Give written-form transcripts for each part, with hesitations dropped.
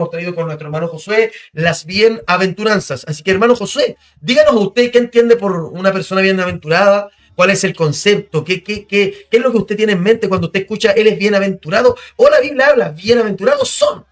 hemos traído con nuestro hermano Josué las bienaventuranzas. Así que, hermano Josué, díganos usted qué entiende por una persona bienaventurada, cuál es el concepto, qué es lo que usted tiene en mente cuando usted escucha él es bienaventurado o la Biblia habla, bienaventurados son.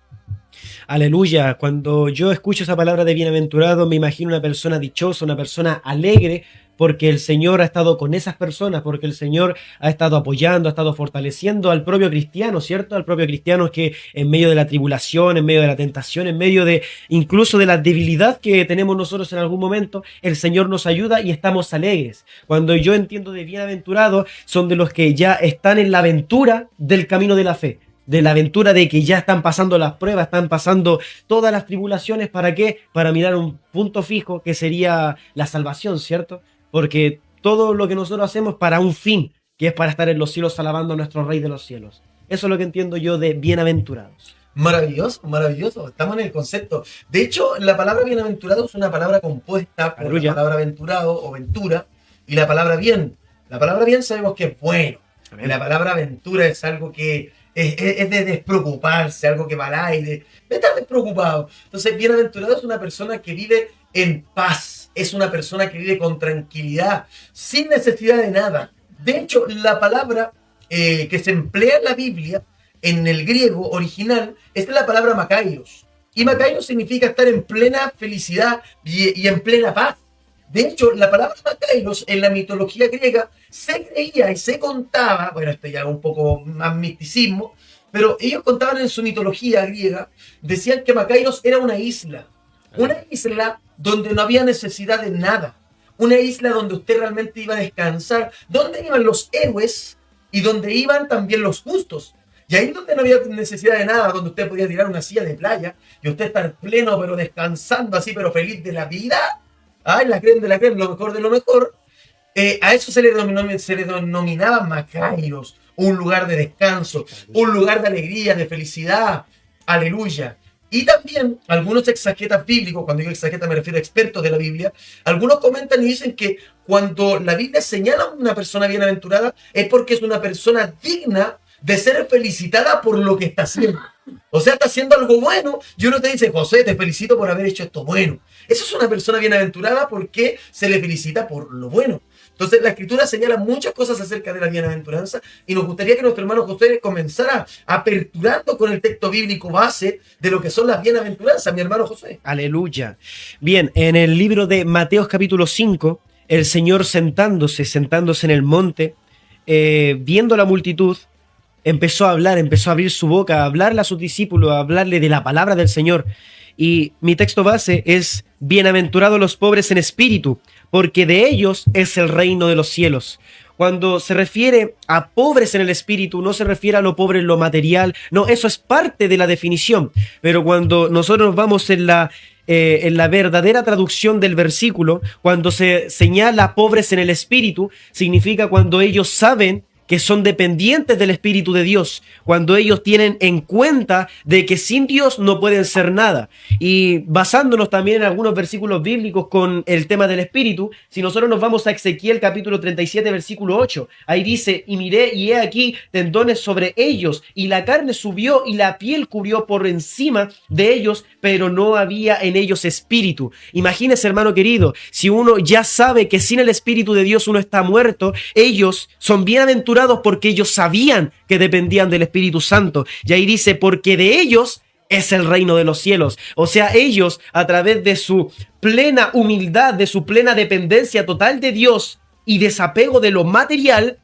Aleluya, cuando yo escucho esa palabra de bienaventurado me imagino una persona dichosa, una persona alegre, porque el Señor ha estado con esas personas, porque el Señor ha estado apoyando, ha estado fortaleciendo al propio cristiano, ¿cierto? Al propio cristiano que en medio de la tribulación, en medio de la tentación, en medio de incluso de la debilidad que tenemos nosotros en algún momento, el Señor nos ayuda y estamos alegres. Cuando yo entiendo de bienaventurado, son de los que ya están en la aventura del camino de la fe, de la aventura de que ya están pasando las pruebas, están pasando todas las tribulaciones. ¿Para qué? Para mirar un punto fijo que sería la salvación, ¿cierto? Porque todo lo que nosotros hacemos para un fin, que es para estar en los cielos alabando a nuestro Rey de los cielos. Eso es lo que entiendo yo de bienaventurados. Maravilloso, maravilloso. Estamos en el concepto. De hecho, la palabra bienaventurado es una palabra compuesta por Aleluya. la palabra aventurado o ventura y la palabra bien. La palabra bien sabemos que es bueno. Amén. La palabra aventura es algo que es de despreocuparse, algo que va al aire, de estar despreocupado. Entonces, bienaventurado es una persona que vive en paz, es una persona que vive con tranquilidad, sin necesidad de nada. De hecho, la palabra que se emplea en la Biblia, en el griego original, es la palabra makairos. Y makairos significa estar en plena felicidad y en plena paz. De hecho, la palabra makairos en la mitología griega se creía y se contaba, bueno, esto ya es un poco más misticismo, pero ellos contaban en su mitología griega, decían que Makairos era una isla donde no había necesidad de nada, una isla donde usted realmente iba a descansar, donde iban los héroes y donde iban también los justos. Y ahí donde no había necesidad de nada, donde usted podía tirar una silla de playa y usted estar pleno, pero descansando así, pero feliz de la vida. Ay, la creen de la creen, lo mejor de lo mejor. A eso se le denominaba Makairos, un lugar de descanso, un lugar de alegría, de felicidad. Aleluya. Y también algunos exegetas bíblicos, cuando digo exegeta me refiero a expertos de la Biblia, algunos comentan y dicen que cuando la Biblia señala a una persona bienaventurada es porque es una persona digna de ser felicitada por lo que está haciendo. O sea, está haciendo algo bueno y uno te dice, José, te felicito por haber hecho esto bueno. Eso es una persona bienaventurada porque se le felicita por lo bueno. Entonces, la Escritura señala muchas cosas acerca de la bienaventuranza y nos gustaría que nuestro hermano José comenzara aperturando con el texto bíblico base de lo que son las bienaventuranzas, mi hermano José. Aleluya. Bien, en el libro de Mateo capítulo 5, el Señor sentándose en el monte, viendo la multitud, empezó a hablar, empezó a abrir su boca, a hablarle a sus discípulos, a hablarle de la palabra del Señor. Y mi texto base es: bienaventurados los pobres en espíritu, porque de ellos es el reino de los cielos. Cuando se refiere a pobres en el espíritu, no se refiere a lo pobre en lo material, no, eso es parte de la definición. Pero cuando nosotros vamos en la verdadera traducción del versículo, cuando se señala pobres en el espíritu, significa cuando ellos saben que son dependientes del Espíritu de Dios, cuando ellos tienen en cuenta de que sin Dios no pueden ser nada. Y basándonos también en algunos versículos bíblicos con el tema del Espíritu, si nosotros nos vamos a Ezequiel capítulo 37, versículo 8, ahí dice: y miré y he aquí tendones sobre ellos, y la carne subió y la piel cubrió por encima de ellos, pero no había en ellos espíritu. Imagínese, hermano querido, si uno ya sabe que sin el Espíritu de Dios uno está muerto, ellos son bienaventurados porque ellos sabían que dependían del Espíritu Santo. Y ahí dice: porque de ellos es el reino de los cielos. O sea, ellos, a través de su plena humildad, de su plena dependencia total de Dios y desapego de lo material,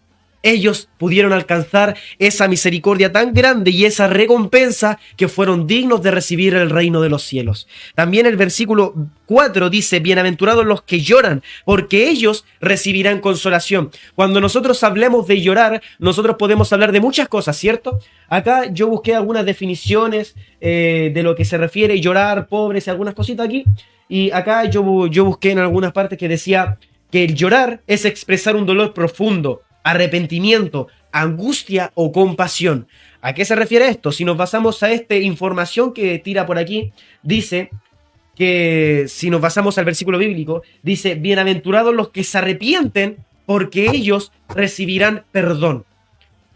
ellos pudieron alcanzar esa misericordia tan grande y esa recompensa que fueron dignos de recibir el reino de los cielos. También el versículo 4 dice: bienaventurados los que lloran, porque ellos recibirán consolación. Cuando nosotros hablemos de llorar, nosotros podemos hablar de muchas cosas, ¿cierto? Acá yo busqué algunas definiciones de lo que se refiere llorar, pobres y algunas cositas aquí. Y acá yo busqué en algunas partes que decía que el llorar es expresar un dolor profundo, arrepentimiento, angustia o compasión. ¿A qué se refiere esto? Si nos basamos a esta información que tira por aquí, dice que, si nos basamos al versículo bíblico, dice: bienaventurados los que se arrepienten, porque ellos recibirán perdón.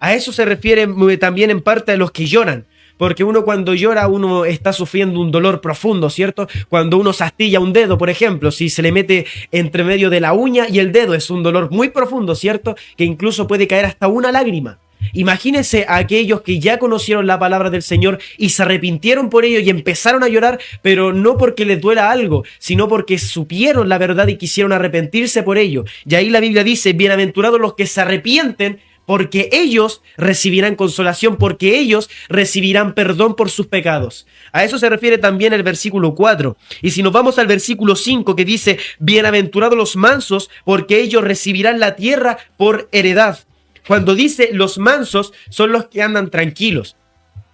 A eso se refiere también en parte a los que lloran, Porque uno cuando llora, uno está sufriendo un dolor profundo, ¿cierto? Cuando uno se astilla un dedo, por ejemplo, si se le mete entre medio de la uña y el dedo, es un dolor muy profundo, ¿cierto? Que incluso puede caer hasta una lágrima. Imagínense a aquellos que ya conocieron la palabra del Señor y se arrepintieron por ello y empezaron a llorar, pero no porque les duela algo, sino porque supieron la verdad y quisieron arrepentirse por ello. Y ahí la Biblia dice, bienaventurados los que se arrepienten, porque ellos recibirán consolación, porque ellos recibirán perdón por sus pecados. A eso se refiere también el versículo 4. Y si nos vamos al versículo 5, que dice, bienaventurados los mansos, porque ellos recibirán la tierra por heredad. Cuando dice los mansos, son los que andan tranquilos.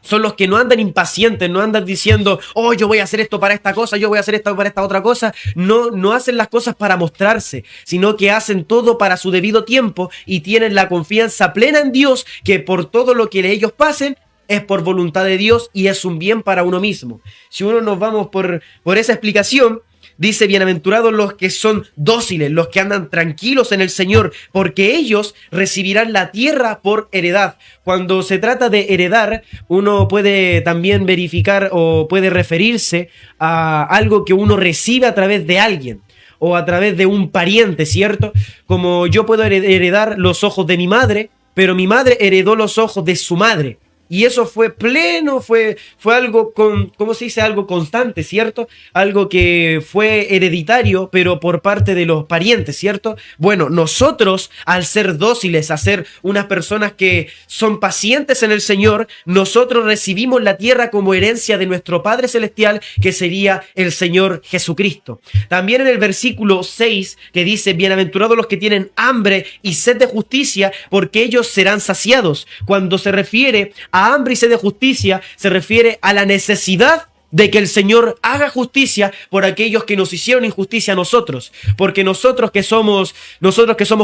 Son los que no andan impacientes, no andan diciendo, oh, yo voy a hacer esto para esta cosa, yo voy a hacer esto para esta otra cosa. No hacen las cosas para mostrarse, sino que hacen todo para su debido tiempo y tienen la confianza plena en Dios, que por todo lo que ellos pasen, es por voluntad de Dios y es un bien para uno mismo. Si uno nos vamos por esa explicación, dice, bienaventurados los que son dóciles, los que andan tranquilos en el Señor, porque ellos recibirán la tierra por heredad. Cuando se trata de heredar, uno puede también verificar o puede referirse a algo que uno recibe a través de alguien o a través de un pariente, ¿cierto? Como yo puedo heredar los ojos de mi madre, pero mi madre heredó los ojos de su madre. Y eso fue pleno, fue algo ¿cómo se dice? Algo constante, ¿cierto? Algo que fue hereditario, pero por parte de los parientes, ¿cierto? Bueno, nosotros, al ser dóciles, a ser unas personas que son pacientes en el Señor, nosotros recibimos la tierra como herencia de nuestro Padre Celestial, que sería el Señor Jesucristo. También en el versículo 6, que dice, bienaventurados los que tienen hambre y sed de justicia, porque ellos serán saciados. Cuando se refiere a hambre y sed de justicia, se refiere a la necesidad de que el Señor haga justicia por aquellos que nos hicieron injusticia a nosotros. Porque nosotros que somos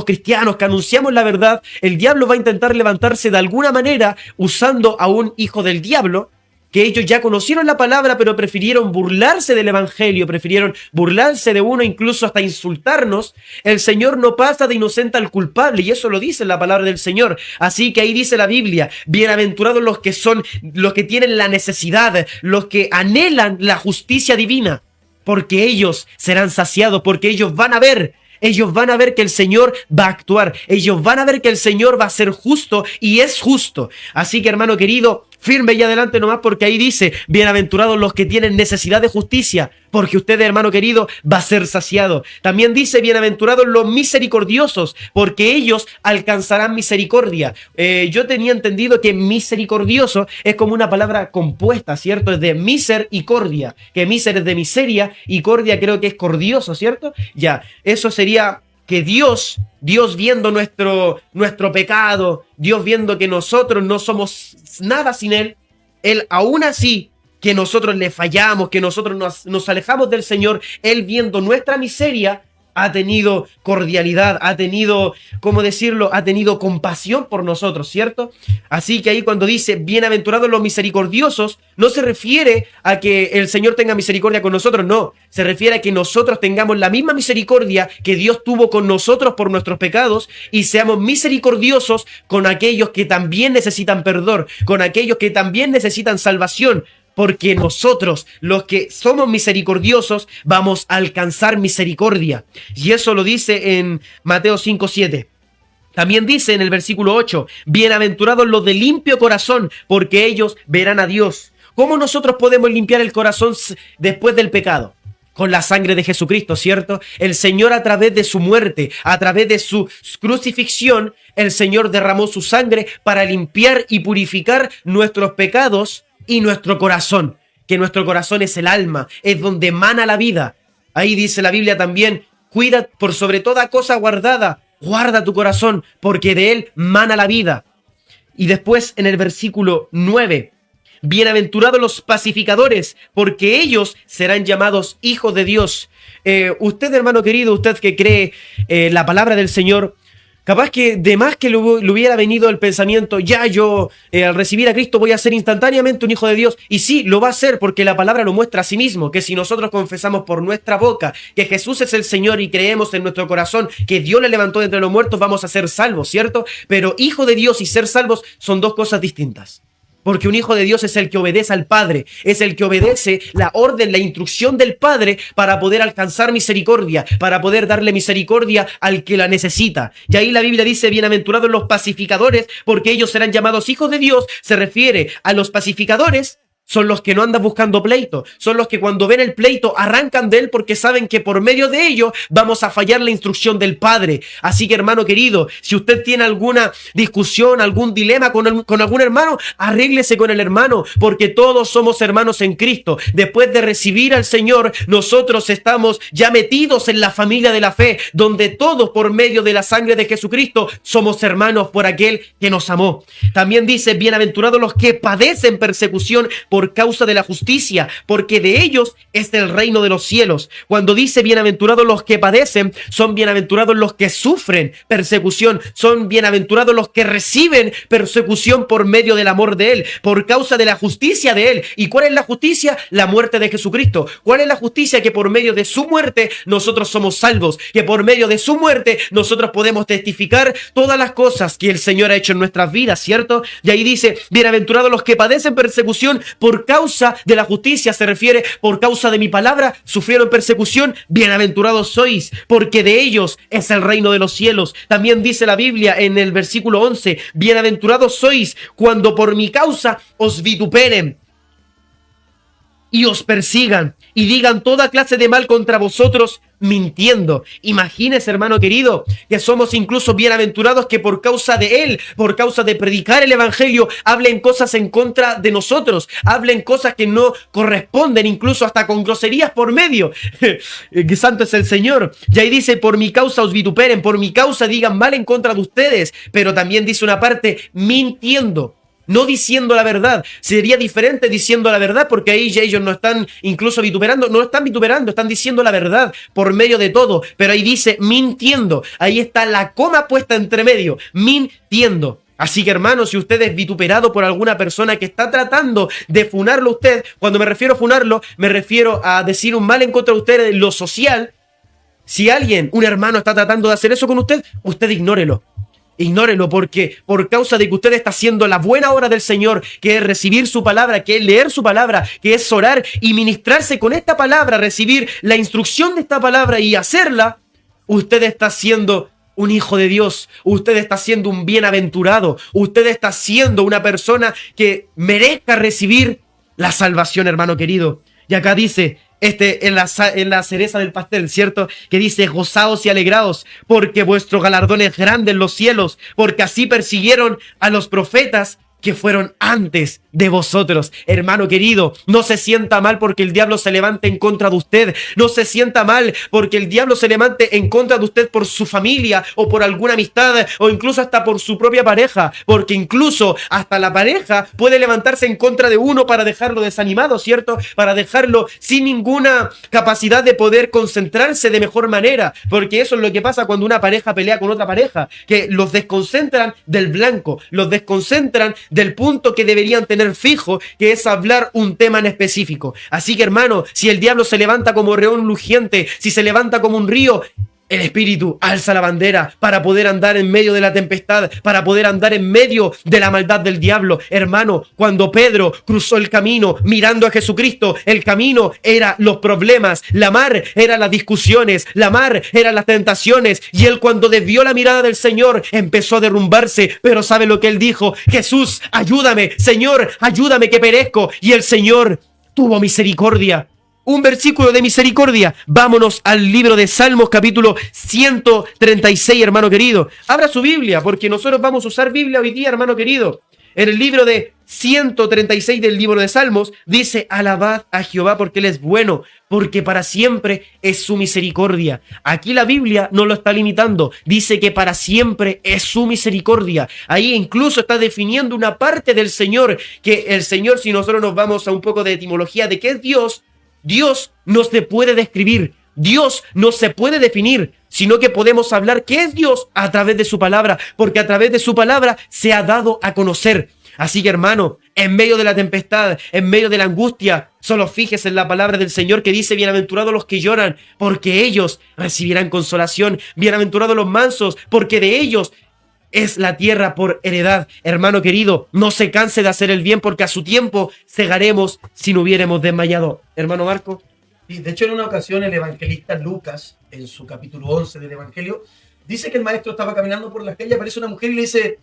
cristianos, que anunciamos la verdad, el diablo va a intentar levantarse de alguna manera usando a un hijo del diablo, que ellos ya conocieron la palabra, pero prefirieron burlarse del evangelio, prefirieron burlarse de uno, incluso hasta insultarnos. El Señor no pasa de inocente al culpable, y eso lo dice la palabra del Señor. Así que ahí dice la Biblia, bienaventurados los que tienen la necesidad, los que anhelan la justicia divina, porque ellos serán saciados, porque ellos van a ver que el Señor va a actuar, ellos van a ver que el Señor va a ser justo y es justo. Así que, hermano querido, firme y adelante nomás, porque ahí dice, bienaventurados los que tienen necesidad de justicia, porque usted, hermano querido, va a ser saciado. También dice, bienaventurados los misericordiosos, porque ellos alcanzarán misericordia. Yo tenía entendido que misericordioso es como una palabra compuesta, ¿cierto? Es de misericordia, que miser es de miseria y cordia creo que es cordioso, ¿cierto? Ya, eso sería que Dios viendo nuestro pecado, Dios viendo que nosotros no somos nada sin Él aún así, que nosotros le fallamos, que nosotros nos alejamos del Señor, Él viendo nuestra miseria, ha tenido cordialidad, ha tenido, ¿cómo decirlo? Ha tenido compasión por nosotros, ¿cierto? Así que ahí cuando dice, bienaventurados los misericordiosos, no se refiere a que el Señor tenga misericordia con nosotros, no. Se refiere a que nosotros tengamos la misma misericordia que Dios tuvo con nosotros por nuestros pecados y seamos misericordiosos con aquellos que también necesitan perdón, con aquellos que también necesitan salvación. Porque nosotros, los que somos misericordiosos, vamos a alcanzar misericordia. Y eso lo dice en Mateo 5:7. También dice en el versículo 8, bienaventurados los de limpio corazón, porque ellos verán a Dios. ¿Cómo nosotros podemos limpiar el corazón después del pecado? Con la sangre de Jesucristo, ¿cierto? El Señor, a través de su muerte, a través de su crucifixión, el Señor derramó su sangre para limpiar y purificar nuestros pecados y nuestro corazón, que nuestro corazón es el alma, es donde emana la vida. Ahí dice la Biblia también, cuida por sobre toda cosa guardada, guarda tu corazón, porque de él mana la vida. Y después en el versículo 9, bienaventurados los pacificadores, porque ellos serán llamados hijos de Dios. Usted, hermano querido, usted que cree la palabra del Señor, capaz que de más que le hubiera venido el pensamiento, ya yo al recibir a Cristo voy a ser instantáneamente un hijo de Dios. Y sí, lo va a ser porque la palabra lo muestra a sí mismo, que si nosotros confesamos por nuestra boca que Jesús es el Señor y creemos en nuestro corazón que Dios le levantó de entre los muertos, vamos a ser salvos, ¿cierto? Pero hijo de Dios y ser salvos son dos cosas distintas. Porque un hijo de Dios es el que obedece al Padre, es el que obedece la orden, la instrucción del Padre para poder alcanzar misericordia, para poder darle misericordia al que la necesita. Y ahí la Biblia dice, bienaventurados los pacificadores, porque ellos serán llamados hijos de Dios. Se refiere a los pacificadores. Son los que no andan buscando pleito, son los que cuando ven el pleito arrancan de él porque saben que por medio de ello vamos a fallar la instrucción del Padre. Así que, hermano querido, si usted tiene alguna discusión, algún dilema con algún hermano, arréglese con el hermano, porque todos somos hermanos en Cristo. Después de recibir al Señor, nosotros estamos ya metidos en la familia de la fe, donde todos por medio de la sangre de Jesucristo somos hermanos por aquel que nos amó. También dice, bienaventurados los que padecen persecución por causa de la justicia, porque de ellos es el reino de los cielos. Cuando dice bienaventurados los que padecen, son bienaventurados los que sufren persecución, son bienaventurados los que reciben persecución por medio del amor de Él, por causa de la justicia de Él. ¿Y cuál es la justicia? La muerte de Jesucristo. ¿Cuál es la justicia? Que por medio de su muerte nosotros somos salvos, que por medio de su muerte nosotros podemos testificar todas las cosas que el Señor ha hecho en nuestras vidas, ¿cierto? Y ahí dice, bienaventurados los que padecen persecución por causa de la justicia, se refiere por causa de mi palabra, sufrieron persecución, bienaventurados sois, porque de ellos es el reino de los cielos. También dice la Biblia en el versículo 11, bienaventurados sois cuando por mi causa os vituperen y os persigan y digan toda clase de mal contra vosotros mintiendo. Imagínese, hermano querido, que somos incluso bienaventurados que por causa de Él, por causa de predicar el evangelio, hablen cosas en contra de nosotros, hablen cosas que no corresponden, incluso hasta con groserías por medio. Que santo es el Señor. Y ahí dice, por mi causa os vituperen, por mi causa digan mal en contra de ustedes, pero también dice una parte, mintiendo. No diciendo la verdad. Sería diferente diciendo la verdad, porque ahí ya ellos no están incluso vituperando, no están vituperando, están diciendo la verdad por medio de todo. Pero ahí dice mintiendo. Ahí está la coma puesta entre medio. Mintiendo. Así que, hermano, si usted es vituperado por alguna persona que está tratando de funarlo a usted, cuando me refiero a funarlo, me refiero a decir un mal en contra de usted en lo social. Si alguien, un hermano, está tratando de hacer eso con usted, usted ignórelo. Ignórelo, porque por causa de que usted está haciendo la buena obra del Señor, que es recibir su palabra, que es leer su palabra, que es orar y ministrarse con esta palabra, recibir la instrucción de esta palabra y hacerla, usted está siendo un hijo de Dios, usted está siendo un bienaventurado, usted está siendo una persona que merezca recibir la salvación, hermano querido. Y acá dice, en la cereza del pastel, ¿cierto? Que dice, gozaos y alegraos, porque vuestro galardón es grande en los cielos, porque así persiguieron a los profetas que fueron antes de vosotros. Hermano querido, no se sienta mal porque el diablo se levante en contra de usted. No se sienta mal porque el diablo se levante en contra de usted por su familia o por alguna amistad o incluso hasta por su propia pareja, porque incluso hasta la pareja puede levantarse en contra de uno para dejarlo desanimado, ¿cierto? Para dejarlo sin ninguna capacidad de poder concentrarse de mejor manera, porque eso es lo que pasa cuando una pareja pelea con otra pareja, que los desconcentran del blanco, los desconcentran del punto que deberían tener fijo, que es hablar un tema en específico. Así que, hermano, si el diablo se levanta como león rugiente, si se levanta como un río, el Espíritu alza la bandera para poder andar en medio de la tempestad, para poder andar en medio de la maldad del diablo. Hermano, cuando Pedro cruzó el camino mirando a Jesucristo, el camino era los problemas, la mar era las discusiones, la mar eran las tentaciones, y él cuando desvió la mirada del Señor empezó a derrumbarse. Pero ¿sabe lo que él dijo? Jesús, ayúdame, Señor, ayúdame que perezco. Y el Señor tuvo misericordia. Un versículo de misericordia. Vámonos al libro de Salmos, capítulo 136, hermano querido. Abra su Biblia, porque nosotros vamos a usar Biblia hoy día, hermano querido. En el libro de 136 del libro de Salmos, dice, alabad a Jehová porque Él es bueno, porque para siempre es su misericordia. Aquí la Biblia no lo está limitando, dice que para siempre es su misericordia. Ahí incluso está definiendo una parte del Señor, que el Señor, si nosotros nos vamos a un poco de etimología de qué es Dios, Dios no se puede describir, Dios no se puede definir, sino que podemos hablar qué es Dios a través de su palabra, porque a través de su palabra se ha dado a conocer. Así que, hermano, en medio de la tempestad, en medio de la angustia, solo fíjese en la palabra del Señor que dice, bienaventurados los que lloran, porque ellos recibirán consolación. Bienaventurados los mansos, porque de ellos es la tierra por heredad. Hermano querido, no se canse de hacer el bien, porque a su tiempo segaremos si no hubiéramos desmayado. Hermano Marco. Y de hecho, en una ocasión, el evangelista Lucas, en su capítulo 11 del Evangelio, dice que el maestro estaba caminando por las calles, aparece una mujer y le dice: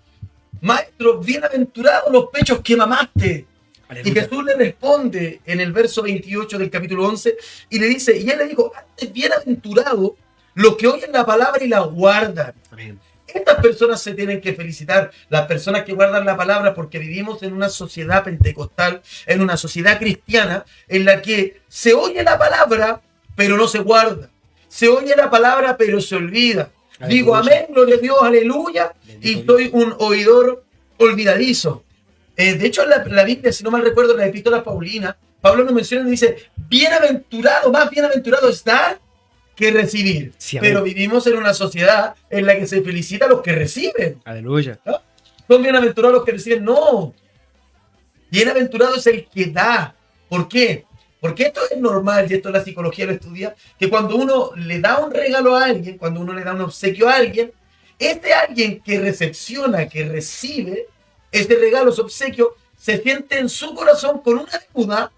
maestro, bienaventurados los pechos que mamaste. Aleluya. Y Jesús le responde en el verso 28 del capítulo 11 y le dice, y él le dijo: antes bienaventurados los que oyen la palabra y la guardan. Amén. Estas personas se tienen que felicitar, las personas que guardan la palabra, porque vivimos en una sociedad pentecostal, en una sociedad cristiana, en la que se oye la palabra, pero no se guarda. Se oye la palabra, pero se olvida. Aleluya. Digo amén, gloria a Dios, aleluya, bendito y soy un oidor olvidadizo. De hecho, la Biblia, si no mal recuerdo, en la epístola Paulina, Pablo nos menciona y dice: bienaventurado, más bienaventurado estar que recibir. Sí, pero vivimos en una sociedad en la que se felicita a los que reciben. Aleluya. ¿No? ¿Son bienaventurados los que reciben? No. Bienaventurado es el que da. ¿Por qué? Porque esto es normal, y esto la psicología lo estudia, que cuando uno le da un regalo a alguien, cuando uno le da un obsequio a alguien, este alguien que recepciona, que recibe este regalo, ese obsequio, se siente en su corazón con una deuda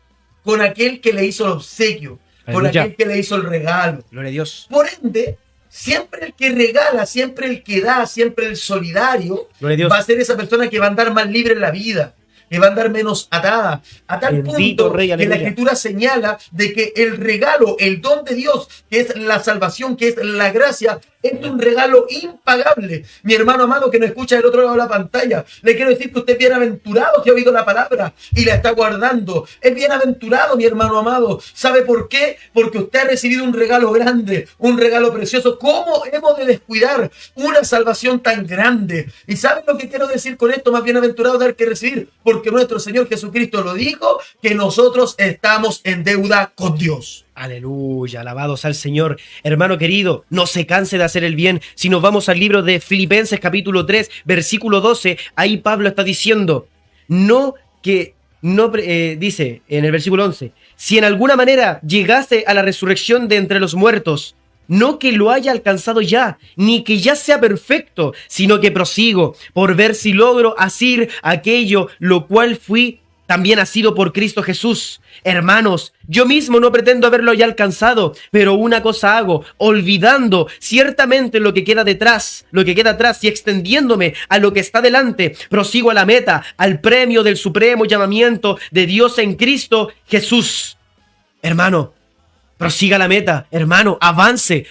con aquel que le hizo el obsequio. Con aquel que le hizo el regalo. Gloria a Dios. Por ende, siempre el que regala, siempre el que da, siempre el solidario, va a ser esa persona que va a andar más libre en la vida, que va a andar menos atada. A tal punto que la Escritura señala de que el regalo, el don de Dios, que es la salvación, que es la gracia, es un regalo impagable. Mi hermano amado que nos escucha del otro lado de la pantalla, le quiero decir que usted es bienaventurado que ha oído la palabra y la está guardando. Es bienaventurado, mi hermano amado. ¿Sabe por qué? Porque usted ha recibido un regalo grande, un regalo precioso. ¿Cómo hemos de descuidar una salvación tan grande? ¿Y saben lo que quiero decir con esto? Más bienaventurado dar que recibir, porque nuestro Señor Jesucristo lo dijo, que nosotros estamos en deuda con Dios. Aleluya, alabados al Señor. Hermano querido, no se canse de hacer el bien. Si nos vamos al libro de Filipenses capítulo 3, versículo 12, ahí Pablo está diciendo, dice en el versículo 11, si en alguna manera llegase a la resurrección de entre los muertos, no que lo haya alcanzado ya, ni que ya sea perfecto, sino que prosigo por ver si logro asir aquello lo cual fui también asido por Cristo Jesús. Hermanos, yo mismo no pretendo haberlo ya alcanzado, pero una cosa hago, olvidando ciertamente lo que queda atrás y extendiéndome a lo que está delante, prosigo a la meta, al premio del supremo llamamiento de Dios en Cristo Jesús. Hermano, prosiga la meta, hermano, avance,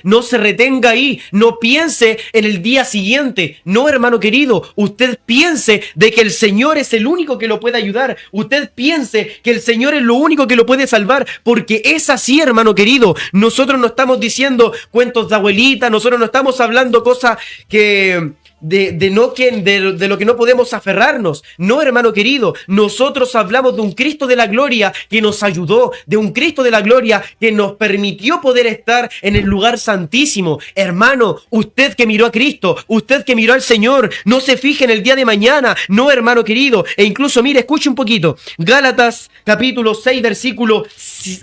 no se retenga ahí, no piense en el día siguiente, no, hermano querido, usted piense de que el Señor es el único que lo puede ayudar, usted piense que el Señor es lo único que lo puede salvar, porque es así, hermano querido. Nosotros no estamos diciendo cuentos de abuelita, nosotros no estamos hablando cosas que... De lo que no podemos aferrarnos. No, hermano querido, nosotros hablamos de un Cristo de la gloria que nos ayudó, de un Cristo de la gloria que nos permitió poder estar en el lugar santísimo. Hermano, usted que miró a Cristo, usted que miró al Señor, no se fije en el día de mañana, no, hermano querido, e incluso, mire, escuche un poquito, Gálatas capítulo 6,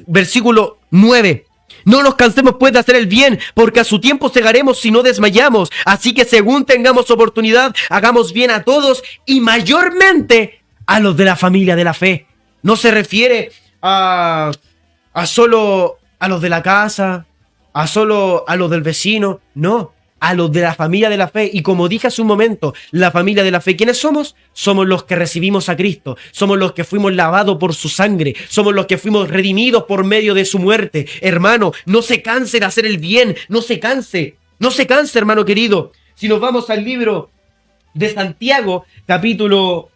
versículo 9. No nos cansemos pues de hacer el bien, porque a su tiempo segaremos si no desmayamos. Así que según tengamos oportunidad, hagamos bien a todos y mayormente a los de la familia de la fe. No se refiere a solo a los de la casa, a solo a los del vecino, no. A los de la familia de la fe. Y como dije hace un momento, la familia de la fe, ¿quiénes somos? Somos los que recibimos a Cristo, somos los que fuimos lavados por su sangre, somos los que fuimos redimidos por medio de su muerte. Hermano, no se canse de hacer el bien, no se canse, hermano querido. Si nos vamos al libro de Santiago, capítulo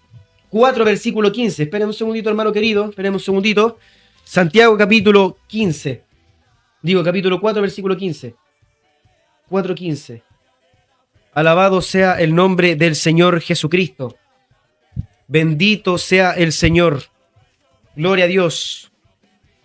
4, versículo 15. Esperen un segundito, hermano querido, esperen un segundito. Santiago, capítulo 4, versículo 15. 4:15. Alabado sea el nombre del Señor Jesucristo. Bendito sea el Señor. Gloria a Dios.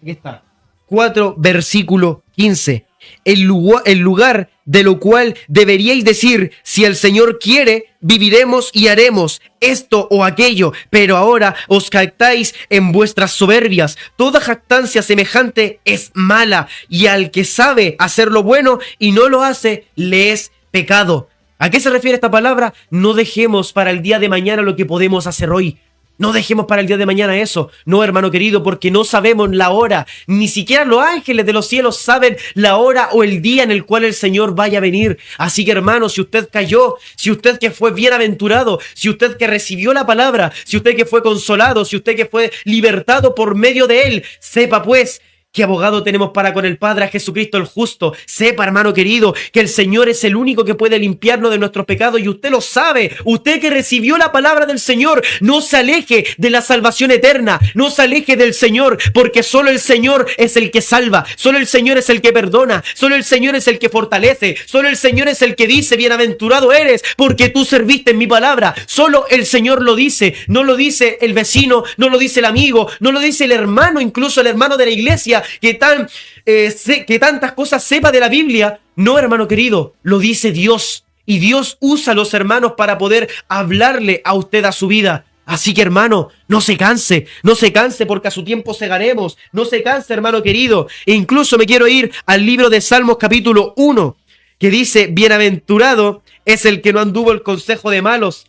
Aquí está. 4, versículo 15. El lugar de lo cual deberíais decir, si el Señor quiere, viviremos y haremos esto o aquello, pero ahora os jactáis en vuestras soberbias. Toda jactancia semejante es mala, y al que sabe hacer lo bueno y no lo hace, le es pecado. ¿A qué se refiere esta palabra? No dejemos para el día de mañana lo que podemos hacer hoy. No dejemos para el día de mañana eso. No, hermano querido, porque no sabemos la hora. Ni siquiera los ángeles de los cielos saben la hora o el día en el cual el Señor vaya a venir. Así que, hermano, si usted cayó, si usted que fue bienaventurado, si usted que recibió la palabra, si usted que fue consolado, si usted que fue libertado por medio de él, sepa pues ¿qué abogado tenemos para con el Padre? A Jesucristo el justo. Sepa, hermano querido, que el Señor es el único que puede limpiarnos de nuestros pecados y usted lo sabe. Usted que recibió la palabra del Señor, no se aleje de la salvación eterna, no se aleje del Señor, porque solo el Señor es el que salva, solo el Señor es el que perdona, solo el Señor es el que fortalece, solo el Señor es el que dice, bienaventurado eres, porque tú serviste en mi palabra. Solo el Señor lo dice, no lo dice el vecino, no lo dice el amigo, no lo dice el hermano, incluso el hermano de la iglesia, que tantas cosas sepa de la Biblia. No, hermano querido, lo dice Dios. Y Dios usa a los hermanos para poder hablarle a usted a su vida. Así que, hermano, no se canse porque a su tiempo segaremos. No se canse, hermano querido. E incluso me quiero ir al libro de Salmos capítulo 1, que dice, bienaventurado es el que no anduvo el consejo de malos.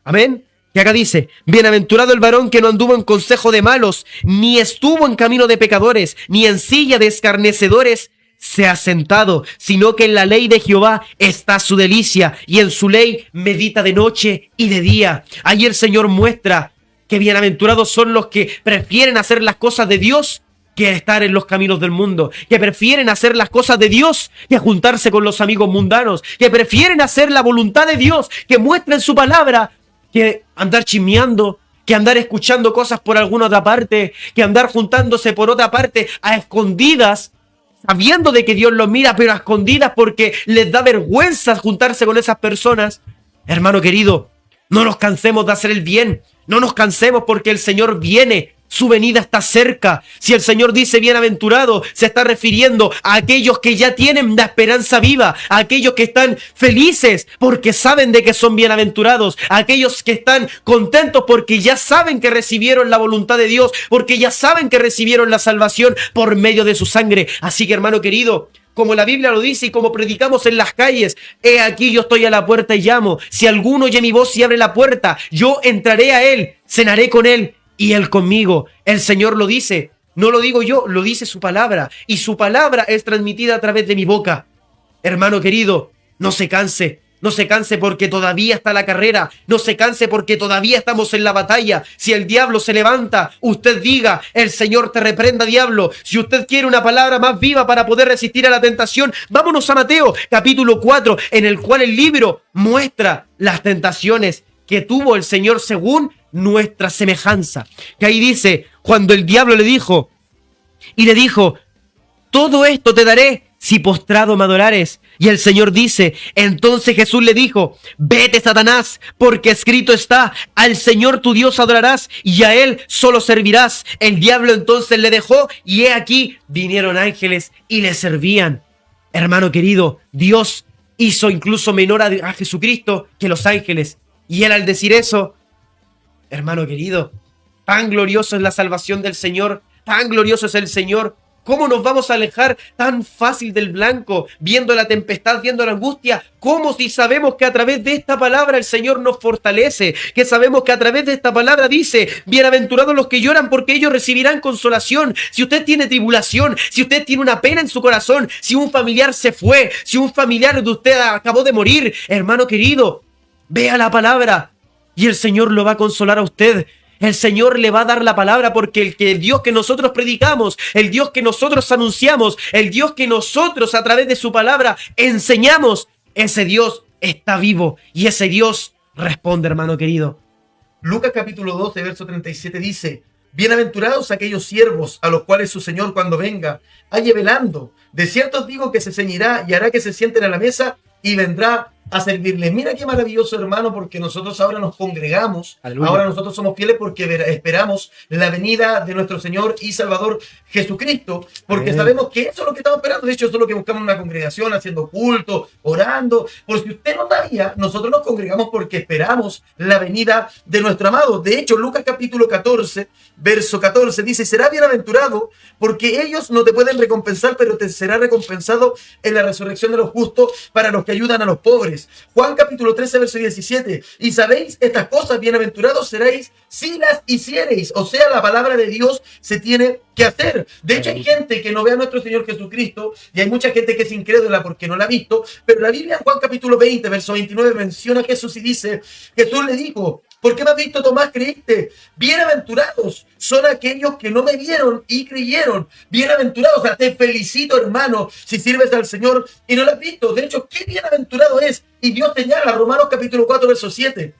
Amén. Y acá dice, bienaventurado el varón que no anduvo en consejo de malos, ni estuvo en camino de pecadores, ni en silla de escarnecedores se ha sentado, sino que en la ley de Jehová está su delicia, y en su ley medita de noche y de día. Ahí el Señor muestra que bienaventurados son los que prefieren hacer las cosas de Dios que estar en los caminos del mundo, que prefieren hacer las cosas de Dios que juntarse con los amigos mundanos, que prefieren hacer la voluntad de Dios, que muestra en su palabra, que andar chismeando, que andar escuchando cosas por alguna otra parte, que andar juntándose por otra parte a escondidas, sabiendo de que Dios los mira, pero a escondidas porque les da vergüenza juntarse con esas personas. Hermano querido, no nos cansemos de hacer el bien, no nos cansemos porque el Señor viene. Su venida está cerca. Si el Señor dice bienaventurado, se está refiriendo a aquellos que ya tienen la esperanza viva, a aquellos que están felices porque saben de que son bienaventurados, a aquellos que están contentos porque ya saben que recibieron la voluntad de Dios, porque ya saben que recibieron la salvación por medio de su sangre. Así que, hermano querido, como la Biblia lo dice y como predicamos en las calles, he aquí yo estoy a la puerta y llamo. Si alguno oye mi voz y abre la puerta, yo entraré a él, cenaré con él y él conmigo. El Señor lo dice, no lo digo yo, lo dice su palabra. Y su palabra es transmitida a través de mi boca. Hermano querido, no se canse. No se canse porque todavía está la carrera. No se canse porque todavía estamos en la batalla. Si el diablo se levanta, usted diga, el Señor te reprenda, diablo. Si usted quiere una palabra más viva para poder resistir a la tentación, vámonos a Mateo capítulo 4, en el cual el libro muestra las tentaciones que tuvo el Señor según nuestra semejanza. Que ahí dice, cuando el diablo le dijo, todo esto te daré si postrado me adorares. Y el Señor dice, entonces Jesús le dijo, vete, Satanás, porque escrito está, al Señor tu Dios adorarás y a él solo servirás. El diablo entonces le dejó y he aquí vinieron ángeles y le servían. Hermano querido, Dios hizo incluso menor a Jesucristo que los ángeles. Y él al decir eso, hermano querido, tan glorioso es la salvación del Señor, tan glorioso es el Señor. ¿Cómo nos vamos a alejar tan fácil del blanco, viendo la tempestad, viendo la angustia? ¿Cómo si sabemos que a través de esta palabra el Señor nos fortalece? Que sabemos que a través de esta palabra dice, bienaventurados los que lloran porque ellos recibirán consolación. Si usted tiene tribulación, si usted tiene una pena en su corazón, si un familiar se fue, si un familiar de usted acabó de morir, hermano querido, vea la palabra y el Señor lo va a consolar a usted. El Señor le va a dar la palabra porque el Dios que nosotros predicamos, el Dios que nosotros anunciamos, el Dios que nosotros a través de su palabra enseñamos, ese Dios está vivo y ese Dios responde, hermano querido. Lucas capítulo 12, verso 37 dice, bienaventurados aquellos siervos a los cuales su Señor cuando venga halle velando. De cierto os digo que se ceñirá y hará que se sienten a la mesa y vendrá a servirles. Mira qué maravilloso, hermano, porque nosotros ahora nos congregamos. Aleluya. Ahora nosotros somos fieles porque esperamos la venida de nuestro Señor y Salvador Jesucristo, porque sabemos que eso es lo que estamos esperando. De hecho, eso es lo que buscamos en una congregación, haciendo culto, orando. Por si usted no sabía, nosotros nos congregamos porque esperamos la venida de nuestro amado. De hecho, Lucas capítulo 14, verso 14 dice, será bienaventurado porque ellos no te pueden recompensar, pero te será recompensado en la resurrección de los justos para los que ayudan a los pobres. pecadores. Juan capítulo 13, verso 17. Y sabéis estas cosas, bienaventurados seréis si las hiciereis. O sea, la palabra de Dios se tiene que hacer. De hecho, hay gente que no ve a nuestro Señor Jesucristo y hay mucha gente que es incrédula porque no la ha visto, pero la Biblia en Juan capítulo 20, verso 29 menciona a Jesús y dice, Jesús le dijo, ¿por qué me has visto, Tomás, creíste? Bienaventurados son aquellos que no me vieron y creyeron. Bienaventurados, o sea, te felicito, hermano, si sirves al Señor y no lo has visto. De hecho, qué bienaventurado es. Y Dios señala, Romanos capítulo 4, verso 7.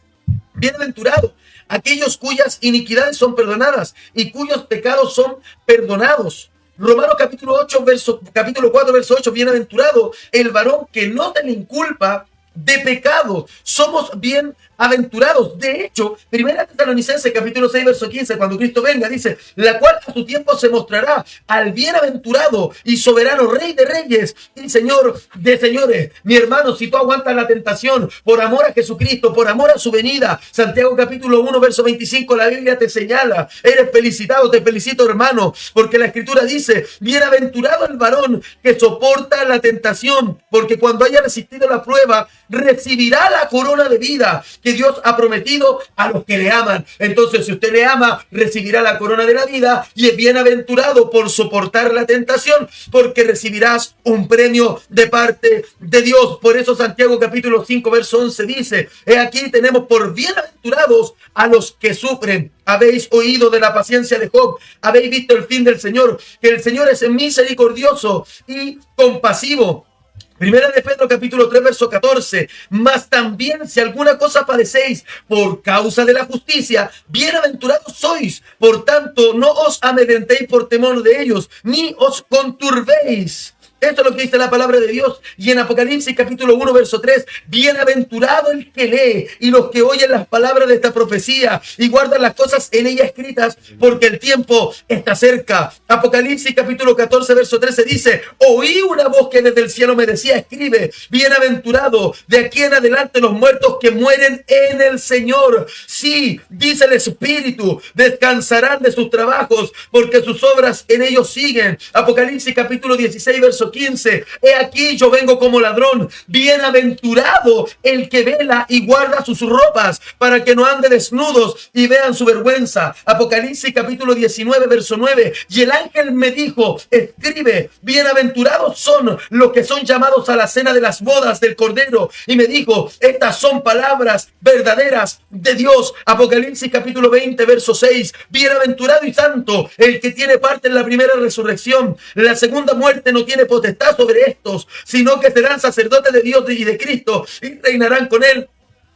Bienaventurados aquellos cuyas iniquidades son perdonadas y cuyos pecados son perdonados. Romanos capítulo 4, verso 8. Bienaventurado el varón que no se le inculpa de pecado. Somos bienaventurados. De hecho, 1 Tesalonicenses capítulo 6, verso 15, cuando Cristo venga, dice, la cual a su tiempo se mostrará al bienaventurado y soberano Rey de reyes y Señor de señores. Mi hermano, si tú aguantas la tentación por amor a Jesucristo, por amor a su venida, Santiago capítulo 1, verso 25, la Biblia te señala, eres felicitado, te felicito, hermano, porque la Escritura dice, bienaventurado el varón que soporta la tentación, porque cuando haya resistido la prueba, recibirá la corona de vida que Dios ha prometido a los que le aman. Entonces, si usted le ama, recibirá la corona de la vida y es bienaventurado por soportar la tentación, porque recibirás un premio de parte de Dios. Por eso Santiago capítulo 5, verso 11 dice, he aquí tenemos por bienaventurados a los que sufren. Habéis oído de la paciencia de Job, habéis visto el fin del Señor, que el Señor es misericordioso y compasivo. Primera de Pedro capítulo 3, verso 14. Mas también si alguna cosa padecéis por causa de la justicia, bienaventurados sois. Por tanto, no os amedrentéis por temor de ellos, ni os conturbéis. Esto es lo que dice la palabra de Dios. Y en Apocalipsis capítulo 1, verso 3, bienaventurado el que lee y los que oyen las palabras de esta profecía y guardan las cosas en ella escritas, porque el tiempo está cerca. Apocalipsis capítulo 14, verso 13 dice, oí una voz que desde el cielo me decía, escribe, bienaventurado de aquí en adelante los muertos que mueren en el Señor. Sí, dice el Espíritu, descansarán de sus trabajos, porque sus obras en ellos siguen. Apocalipsis capítulo 16, verso 15, he aquí yo vengo como ladrón, bienaventurado el que vela y guarda sus ropas, para que no ande desnudos y vean su vergüenza. Apocalipsis capítulo 19, verso 9, y el ángel me dijo, escribe, bienaventurados son los que son llamados a la cena de las bodas del Cordero, y me dijo, estas son palabras verdaderas de Dios. Apocalipsis capítulo 20, verso 6, bienaventurado y santo el que tiene parte en la primera resurrección. La segunda muerte no tiene potestad sobre estos, sino que serán sacerdotes de Dios y de Cristo y reinarán con él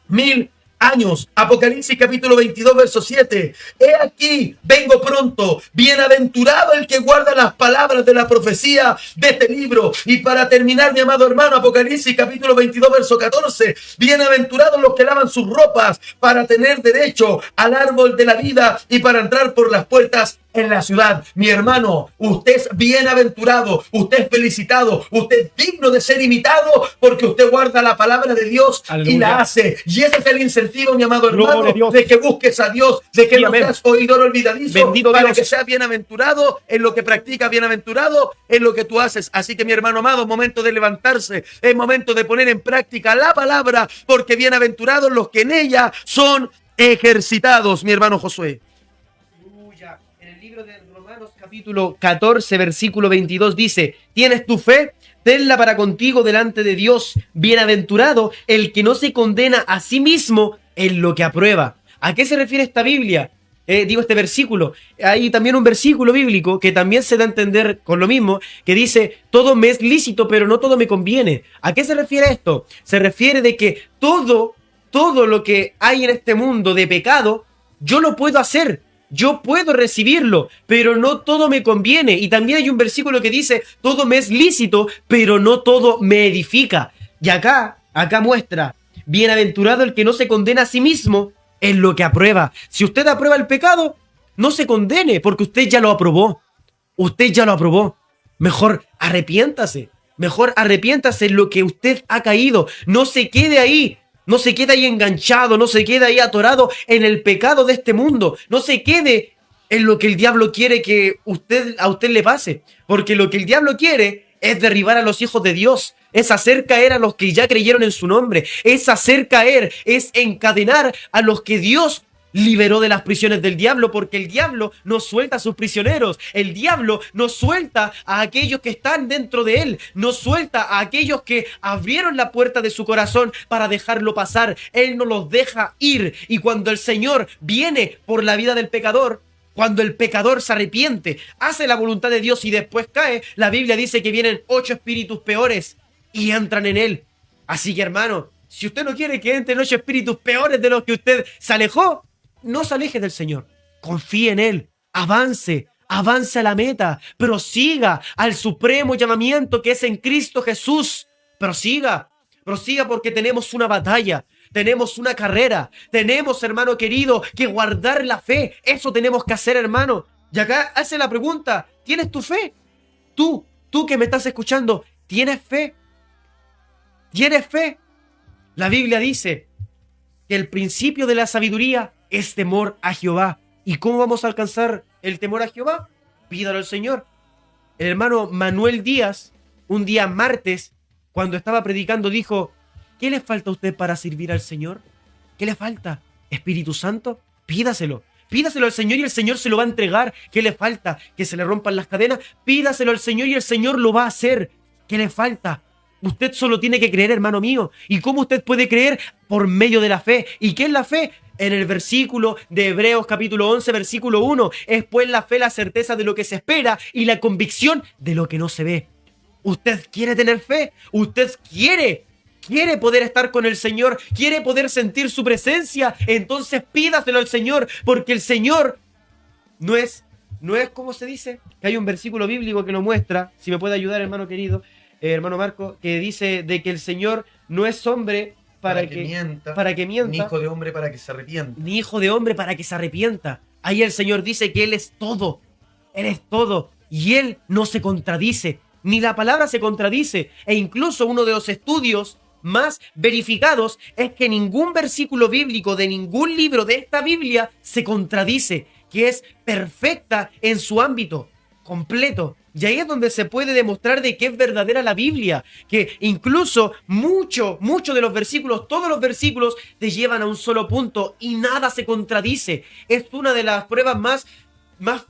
1000 años. Apocalipsis capítulo 22, verso 7. He aquí, vengo pronto, bienaventurado el que guarda las palabras de la profecía de este libro. Y para terminar, mi amado hermano, Apocalipsis capítulo 22, verso 14. Bienaventurados los que lavan sus ropas para tener derecho al árbol de la vida y para entrar por las puertas en la ciudad. Mi hermano, usted es bienaventurado, usted es felicitado, usted es digno de ser imitado porque usted guarda la palabra de Dios. Aleluya. Y la hace. Y ese es el incentivo, mi amado hermano, de que busques a Dios, de que no seas oidor olvidadizo, bendito para Dios, que seas bienaventurado en lo que practicas, bienaventurado en lo que tú haces. Así que, mi hermano amado, es momento de levantarse, es momento de poner en práctica la palabra, porque bienaventurados los que en ella son ejercitados, mi hermano Josué. De Romanos capítulo 14 versículo 22 dice, ¿tienes tu fe? Tenla para contigo delante de Dios. Bienaventurado el que no se condena a sí mismo en lo que aprueba. ¿A qué se refiere esta Biblia? Este versículo. Hay también un versículo bíblico que también se da a entender con lo mismo, que dice, todo me es lícito, pero no todo me conviene. ¿A qué se refiere esto? Se refiere de que todo lo que hay en este mundo de pecado, yo lo puedo hacer. Yo puedo recibirlo, pero no todo me conviene. Y también hay un versículo que dice, todo me es lícito, pero no todo me edifica. Y acá muestra, bienaventurado el que no se condena a sí mismo en lo que aprueba. Si usted aprueba el pecado, no se condene, porque usted ya lo aprobó. Usted ya lo aprobó. Mejor arrepiéntase en lo que usted ha caído. No se quede ahí. No se quede ahí enganchado, no se quede ahí atorado en el pecado de este mundo. No se quede en lo que el diablo quiere que a usted le pase. Porque lo que el diablo quiere es derribar a los hijos de Dios, es hacer caer a los que ya creyeron en su nombre, es hacer caer, es encadenar a los que Dios liberó de las prisiones del diablo, porque el diablo no suelta a sus prisioneros, el diablo no suelta a aquellos que están dentro de él, no suelta a aquellos que abrieron la puerta de su corazón para dejarlo pasar, él no los deja ir. Y cuando el Señor viene por la vida del pecador, cuando el pecador se arrepiente, hace la voluntad de Dios y después cae, la Biblia dice que vienen 8 espíritus peores y entran en él. Así que, hermano, si usted no quiere que entren 8 espíritus peores de los que usted se alejó, no se aleje del Señor, confíe en Él, avance a la meta, prosiga al supremo llamamiento que es en Cristo Jesús, prosiga porque tenemos una batalla, tenemos una carrera, tenemos, hermano querido, que guardar la fe, eso tenemos que hacer, hermano. Y acá hace la pregunta, ¿tienes tu fe? Tú que me estás escuchando, ¿tienes fe? ¿Tienes fe? La Biblia dice que el principio de la sabiduría es temor a Jehová. ¿Y cómo vamos a alcanzar el temor a Jehová? Pídalo al Señor. El hermano Manuel Díaz, un día martes, cuando estaba predicando, dijo: ¿qué le falta a usted para servir al Señor? ¿Qué le falta? ¿Espíritu Santo? Pídaselo. Pídaselo al Señor y el Señor se lo va a entregar. ¿Qué le falta? ¿Que se le rompan las cadenas? Pídaselo al Señor y el Señor lo va a hacer. ¿Qué le falta? Usted solo tiene que creer, hermano mío. ¿Y cómo usted puede creer? Por medio de la fe. ¿Y qué es la fe? En el versículo de Hebreos capítulo 11, versículo 1, es pues la fe la certeza de lo que se espera y la convicción de lo que no se ve. ¿Usted quiere tener fe? ¿Usted quiere poder estar con el Señor? ¿Quiere poder sentir su presencia? Entonces pídaselo al Señor, porque el Señor no es como se dice, que hay un versículo bíblico que lo muestra, si me puede ayudar, hermano querido, hermano Marco, que dice de que el Señor no es hombre para que mienta, ni hijo de hombre para que se arrepienta. Ni hijo de hombre para que se arrepienta. Ahí el Señor dice que Él es todo, y Él no se contradice, ni la palabra se contradice, e incluso uno de los estudios más verificados es que ningún versículo bíblico de ningún libro de esta Biblia se contradice, que es perfecta en su ámbito completo. Y ahí es donde se puede demostrar de que es verdadera la Biblia, que incluso mucho de los versículos, todos los versículos te llevan a un solo punto y nada se contradice. Es una de las pruebas más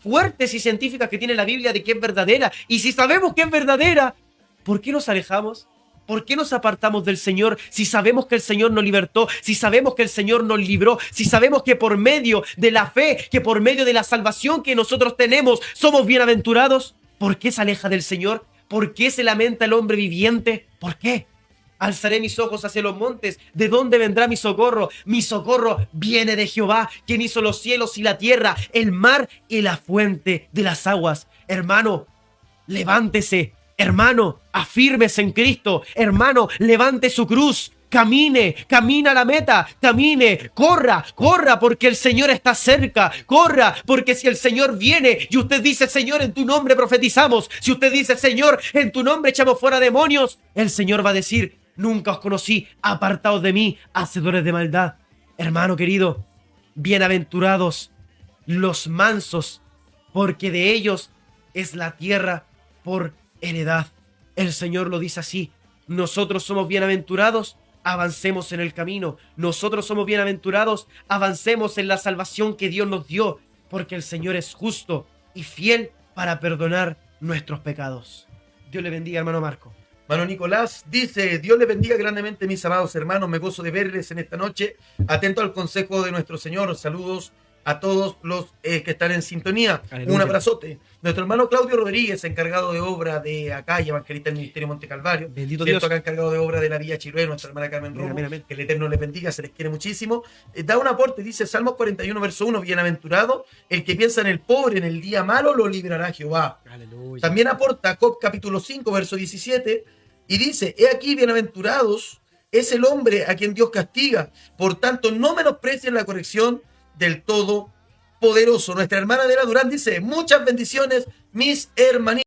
fuertes y científicas que tiene la Biblia de que es verdadera. Y si sabemos que es verdadera, ¿por qué nos alejamos? ¿Por qué nos apartamos del Señor si sabemos que el Señor nos libertó, si sabemos que el Señor nos libró, si sabemos que por medio de la fe, que por medio de la salvación que nosotros tenemos, somos bienaventurados? ¿Por qué se aleja del Señor? ¿Por qué se lamenta el hombre viviente? ¿Por qué? Alzaré mis ojos hacia los montes. ¿De dónde vendrá mi socorro? Mi socorro viene de Jehová, quien hizo los cielos y la tierra, el mar y la fuente de las aguas. Hermano, levántese. Hermano, afírmese en Cristo. Hermano, levante su cruz. Camina a la meta, camine, corra, porque el Señor está cerca, corra, porque si el Señor viene y usted dice: Señor, en tu nombre profetizamos, si usted dice: Señor, en tu nombre echamos fuera demonios, el Señor va a decir: nunca os conocí, apartaos de mí, hacedores de maldad. Hermano querido, bienaventurados los mansos, porque de ellos es la tierra por heredad. El Señor lo dice así. Nosotros somos bienaventurados, avancemos en el camino. Nosotros somos bienaventurados, avancemos en la salvación que Dios nos dio, porque el Señor es justo y fiel para perdonar nuestros pecados. Dios le bendiga, hermano Marco. Hermano Nicolás dice: Dios les bendiga grandemente, mis amados hermanos, me gozo de verles en esta noche, atento al consejo de nuestro Señor. Saludos a todos los que están en sintonía. Aleluya. Un abrazote. Nuestro hermano Claudio Rodríguez, encargado de obra de acá, y evangelista del Ministerio Monte Calvario. Bendito Dios. Acá encargado de obra de la Villa Chiloé, nuestra hermana Carmen Romo. Que el Eterno les bendiga, se les quiere muchísimo. Da un aporte, dice Salmos 41, verso 1, bienaventurado el que piensa en el pobre, en el día malo lo librará Jehová. Aleluya. También aporta Job capítulo 5, verso 17, y dice: he aquí bienaventurados es el hombre a quien Dios castiga, por tanto no menosprecien la corrección del Todopoderoso. Nuestra hermana Adela Durán dice: muchas bendiciones, mis hermanitos.